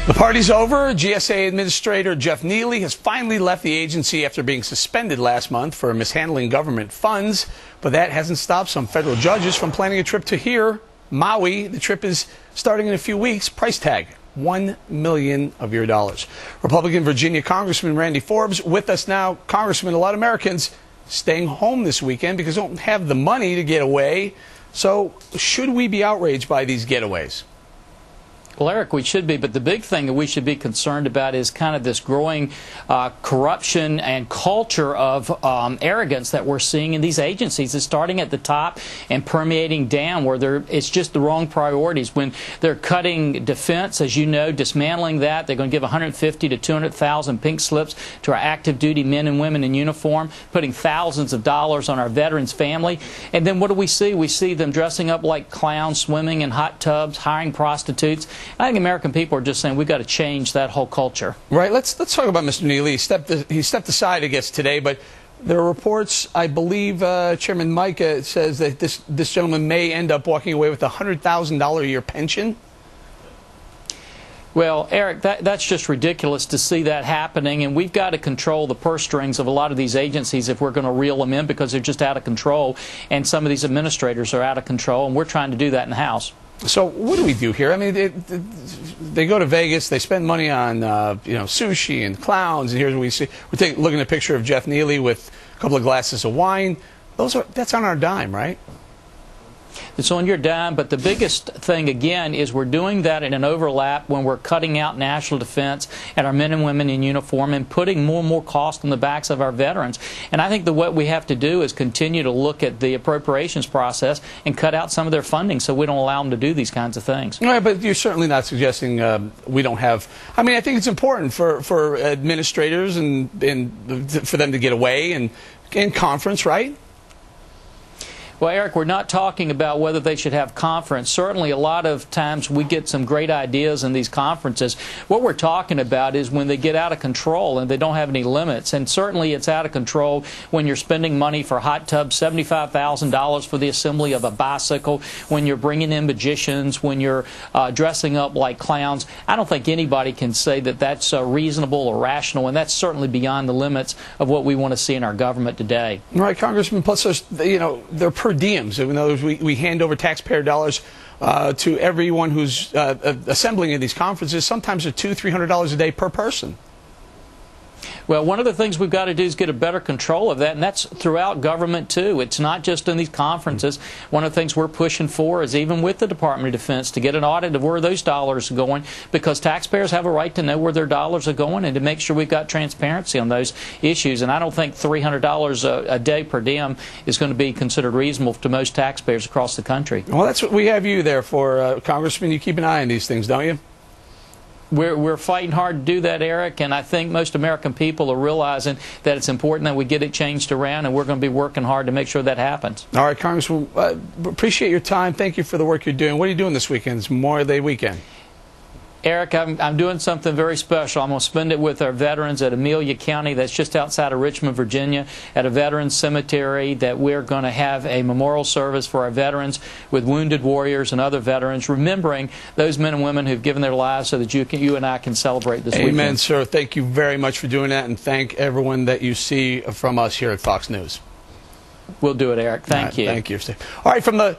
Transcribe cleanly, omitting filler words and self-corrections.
The party's over. GSA Administrator Jeff Neely has finally left the agency after being suspended last month for mishandling government funds. But that hasn't stopped some federal judges from planning a trip to here, Maui. The trip is starting in a few weeks. Price tag, $1 million of your dollars. Republican Virginia Congressman Randy Forbes with us now. Congressman, a lot of Americans staying home this weekend because they don't have the money to get away. So should we be outraged by these getaways? Well, Eric, we should be, but the big thing that we should be concerned about is kind of this growing corruption and culture of arrogance that we're seeing in these agencies. It's starting at the top and permeating down where it's just the wrong priorities. When they're cutting defense, as you know, dismantling that, they're going to give 150 to 200,000 pink slips to our active duty men and women in uniform, putting thousands of dollars on our veterans' family. And then what do we see? We see them dressing up like clowns, swimming in hot tubs, hiring prostitutes. I think American people are just saying we've got to change that whole culture. Right. Let's talk about Mr. Neely. He stepped aside, I guess, today, but there are reports, I believe Chairman Mike says that this gentleman may end up walking away with a $100,000 a year pension. Well, Eric, that's just ridiculous to see that happening, and we've got to control the purse strings of a lot of these agencies if we're going to reel them in because they're just out of control, and some of these administrators are out of control, and we're trying to do that in the House. So what do we do here? I mean, they go to Vegas, they spend money on sushi and clowns, and here's what we see. We're looking at a picture of Jeff Neely with a couple of glasses of wine. That's on our dime, right? It's on your dime, but the biggest thing, again, is we're doing that in an overlap when we're cutting out national defense and our men and women in uniform and putting more and more cost on the backs of our veterans. And I think that what we have to do is continue to look at the appropriations process and cut out some of their funding so we don't allow them to do these kinds of things. All right, but you're certainly not suggesting we don't have... I mean, I think it's important for administrators and for them to get away and in conference, right? Well, Eric, we're not talking about whether they should have conference. Certainly, a lot of times we get some great ideas in these conferences. What we're talking about is when they get out of control and they don't have any limits. And certainly it's out of control when you're spending money for hot tubs, $75,000 for the assembly of a bicycle, when you're bringing in magicians, when you're dressing up like clowns. I don't think anybody can say that that's reasonable or rational, and that's certainly beyond the limits of what we want to see in our government today. Right, Congressman. Plus, they're per diems. In other words, we hand over taxpayer dollars to everyone who's assembling in these conferences. Sometimes they're $200–300 a day per person. Well, one of the things we've got to do is get a better control of that, and that's throughout government, too. It's not just in these conferences. One of the things we're pushing for is even with the Department of Defense to get an audit of where those dollars are going, because taxpayers have a right to know where their dollars are going and to make sure we've got transparency on those issues. And I don't think $300 a day per diem is going to be considered reasonable to most taxpayers across the country. Well, that's what we have you there for, Congressman. You keep an eye on these things, don't you? We're fighting hard to do that, Eric, and I think most American people are realizing that it's important that we get it changed around, and we're going to be working hard to make sure that happens. All right, Congressman, appreciate your time. Thank you for the work you're doing. What are you doing this weekend? It's Memorial Day weekend. Eric, I'm doing something very special. I'm going to spend it with our veterans at Amelia County, that's just outside of Richmond, Virginia, at a veterans cemetery that we're going to have a memorial service for our veterans with wounded warriors and other veterans, remembering those men and women who've given their lives so that you and I can celebrate this weekend. Amen, sir. Thank you very much for doing that, and thank everyone that you see from us here at Fox News. We'll do it, Eric. Thank you. Thank you, Steve. All right, from the